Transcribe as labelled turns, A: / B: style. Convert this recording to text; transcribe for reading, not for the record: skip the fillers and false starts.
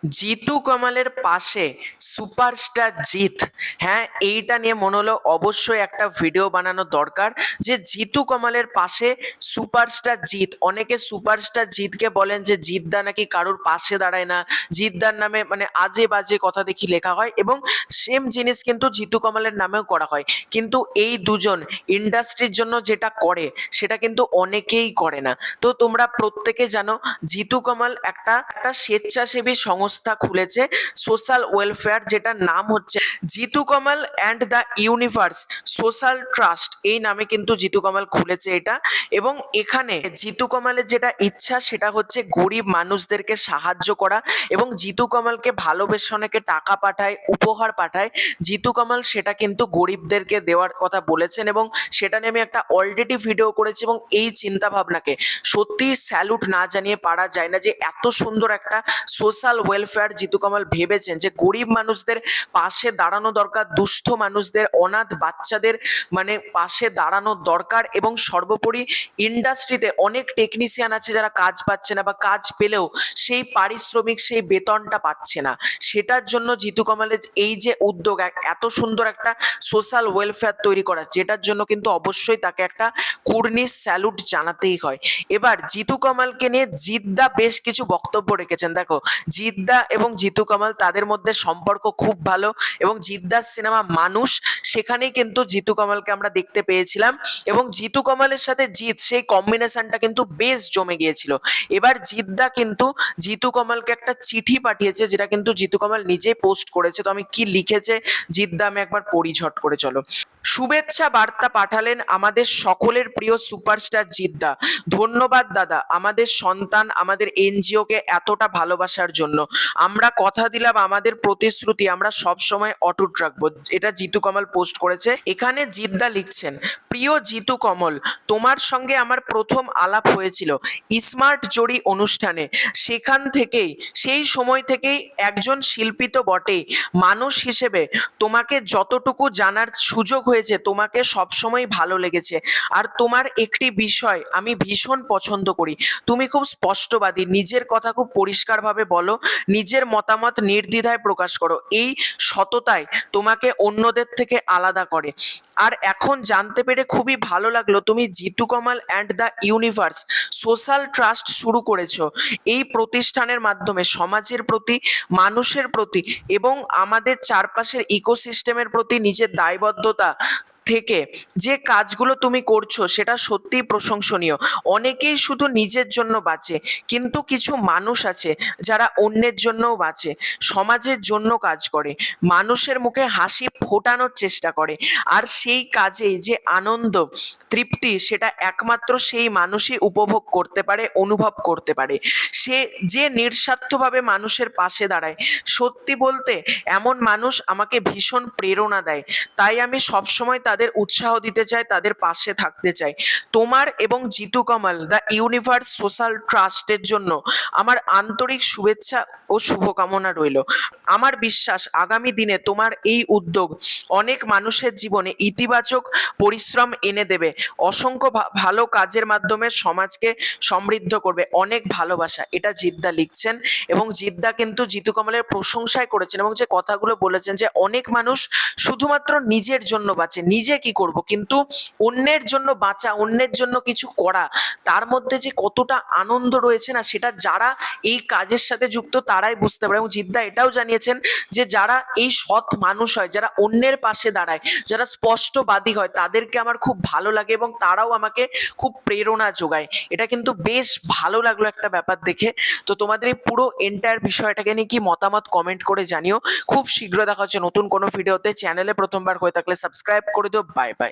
A: জিতু কমালের পাশে সুপারস্টার জিৎ। হ্যাঁ, এইটা নিয়ে মনে হলো অবশ্যই একটা ভিডিও বানানো দরকার যে জিতু কমালের পাশে সুপারস্টার জিৎ। অনেকে সুপারস্টার জিৎকে বলেন যে জিৎদা নাকি কারোর পাশে দাঁড়ায় না, জিৎদার নামে মানে আজে বাজে কথা দেখি লেখা হয়, এবং সেম জিনিস কিন্তু জিতু কমালের নামেও করা হয়। কিন্তু এই দুজন ইন্ডাস্ট্রির জন্য যেটা করে সেটা কিন্তু অনেকেই করে না। তো তোমরা প্রত্যেকে জানো জিতু কমাল একটা একটা স্বেচ্ছাসেবী সংস্থা খুলেছে, সোশ্যাল ওয়েলফেয়ার, যেটার নাম হচ্ছে Jitu Kamal and the universe social trust. এই নামে কিন্তু জিতু কমাল খুলেছে এটা। এবং এখানে জিতু কমালের যেটা ইচ্ছা সেটা হচ্ছে গরিব মানুষদেরকে সাহায্য করা, এবং জিতু কমালকে ভালোবেসে অনেকে টাকা পাঠায়, উপহার পাঠায়। জিতু কমাল সেটা কিন্তু গরিবদেরকে দেওয়ার কথা বলেছেন, এবং সেটা নিয়ে আমি একটা অলরেডি ভিডিও করেছি। এবং এই চিন্তা ভাবনাকে সত্যি স্যালুট না জানিয়ে পারা যায় না যে এত সুন্দর একটা সোশ্যাল ওয়েলফেয়ার জিতু কমাল ভেবেছেন, যে গরিব মানুষদের পাশে দাঁড়ানো দরকার, দুস্থ মানুষদের, অনাথ বাচ্চাদের মানে পাশে দাঁড়ানো দরকার। এবং সর্বোপরি ইন্ডাস্ট্রিতে অনেক টেকনিশিয়ান আছে যারা কাজ পাচ্ছে না, বা কাজ পেলেও সেই পারিশ্রমিক, সেই বেতনটা পাচ্ছে না। সেটার জন্য জিতু কমালের এই যে উদ্যোগ, এত সুন্দর একটা সোশ্যাল ওয়েলফেয়ার তৈরি করা, যেটার জন্য কিন্তু অবশ্যই তাকে একটা কুর্নিশ স্যালুট জানাতেই হয়। এবার জিতু কমালকে নিয়ে জিদ্দা বেশ কিছু বক্তব্য রেখেছেন। দেখো, জিদ্দা এবং জিতু কমাল তাদের মধ্যে সম্পর্ক খুব ভালো, এবং জিদ্দার সিনেমা মানুষ, সেখানেই কিন্তু জিতু কমালকে আমরা দেখতে পেয়েছিলাম, এবং জিতু কমালের সাথে জিৎ, সেই কম্বিনেশনটা কিন্তু বেশ জমে গিয়েছিল। এবার জিদ্দা কিন্তু জিতু কমালকে একটা চিঠি পাঠিয়েছে, যেটা কিন্তু জিতু কমাল নিজেই পোস্ট করেছে। তো আমি কি লিখেছে জিদ্দা আমি একবার পড়ি ঝট করে, চলো। শুভেচ্ছা বার্তা পাঠালেন আমাদের সকলের প্রিয় সুপারস্টার জিদ্দা। ধন্যবাদ দাদা, আমাদের সন্তান, আমাদের এনজিওকে এতটা ভালোবাসার জন্য। আমরা কথা দিলাম, আমাদের প্রতিশ্রুতি আমরা সব সময় অটুট রাখবো। এটা জিতু কমল পোস্ট করেছে। এখানে জিদ্দা লিখছেন, প্রিয় জিতু কমল, তোমার সঙ্গে আমার প্রথম আলাপ হয়েছিল স্মার্ট জড়ি অনুষ্ঠানে। সেখান থেকেই, সেই সময় থেকেই একজন শিল্পী তো বটেই, মানুষ হিসেবে তোমাকে যতটুকু জানার সুযোগ হয়েছে, তোমাকে সবসময় ভালো লেগেছে। আর তোমার একটি বিষয় আমি ভীষণ পছন্দ করি, তুমি খুব স্পষ্টবাদী, নিজের কথা খুব পরিষ্কারভাবে বলো, নিজের মতামত নির্দ্বিধায় প্রকাশ করো। এই সততায় তোমাকে অন্যদের থেকে আলাদা করে। আর এখন জানতে পেরে খুবই ভালো লাগলো তুমি Jitu Kamal and the universe social trust শুরু করেছো। এই প্রতিষ্ঠানের মাধ্যমে সমাজের প্রতি, মানুষের প্রতি, এবং আমাদের চারপাশের ইকোসিস্টেমের প্রতি নিজের দায়বদ্ধতা থেকে যে কাজগুলো তুমি করছো সেটা সত্যিই প্রশংসনীয়। অনেকেই শুধু নিজের জন্য বাঁচে, কিন্তু কিছু মানুষ আছে যারা অন্যের জন্যও বাঁচে, সমাজের জন্য কাজ করে, মানুষের মুখে হাসি ফোটানোর চেষ্টা করে। আর সেই কাজে যে আনন্দ, তৃপ্তি, সেটা একমাত্র সেই মানুষই উপভোগ করতে পারে, অনুভব করতে পারে। সে যে নিঃস্বার্থভাবে মানুষের পাশে দাঁড়ায়, সত্যি বলতে এমন মানুষ আমাকে ভীষণ প্রেরণা দেয়। তাই আমি সবসময় তাদের উৎসাহ দিতে চাই, তাদের পাশে থাকতে চাই। তোমার এবং জিতু কমল দ্য ইউনিভার্স সোশ্যাল ট্রাস্টের জন্য আমার আন্তরিক শুভেচ্ছা ও শুভকামনা রইল। আমার বিশ্বাস আগামী দিনে তোমার এই উদ্যোগ অনেক মানুষের জীবনে ইতিবাচক পরিশ্রম এনে দেবে, অসংখ্য ভালো কাজের মাধ্যমে সমাজকে সমৃদ্ধ করবে। অনেক ভালোবাসা। এটা জিদ্দা লিখছেন, এবং জিদ্দা কিন্তু জিতু কমলের প্রশংসায় করেছেন, এবং যে কথাগুলো বলেছেন যে অনেক মানুষ শুধুমাত্র নিজের জন্য বাঁচে, নিজে কি করব, কিন্তু অন্যের জন্য বাঁচা, অন্যের জন্য কিছু করা, তার মধ্যে যে কতটা আনন্দ রয়েছে না, সেটা যারা এই কাজের সাথে যুক্ত তারাই বুঝতে পারে। এবং জিদ্দা এটাও জানিয়েছেন যে যারা এই সৎ মানুষ হয়, যারা অন্যের পাশে দাঁড়ায়, যারা স্পষ্টবাদী হয়, তাদেরকে আমার খুব ভালো লাগে, এবং তারাও আমাকে খুব প্রেরণা যোগায়। এটা কিন্তু বেশ ভালো লাগলো একটা ব্যাপার দেখে। তো তোমাদের এই পুরো এন্টায়ার বিষয়টাকে নিয়ে কি মতামত কমেন্ট করে জানিও। খুব শীঘ্র দেখা হচ্ছে নতুন কোনো ভিডিওতে। চ্যানেলে প্রথমবার হয়ে থাকলে সাবস্ক্রাইব করে দিও। Bye bye.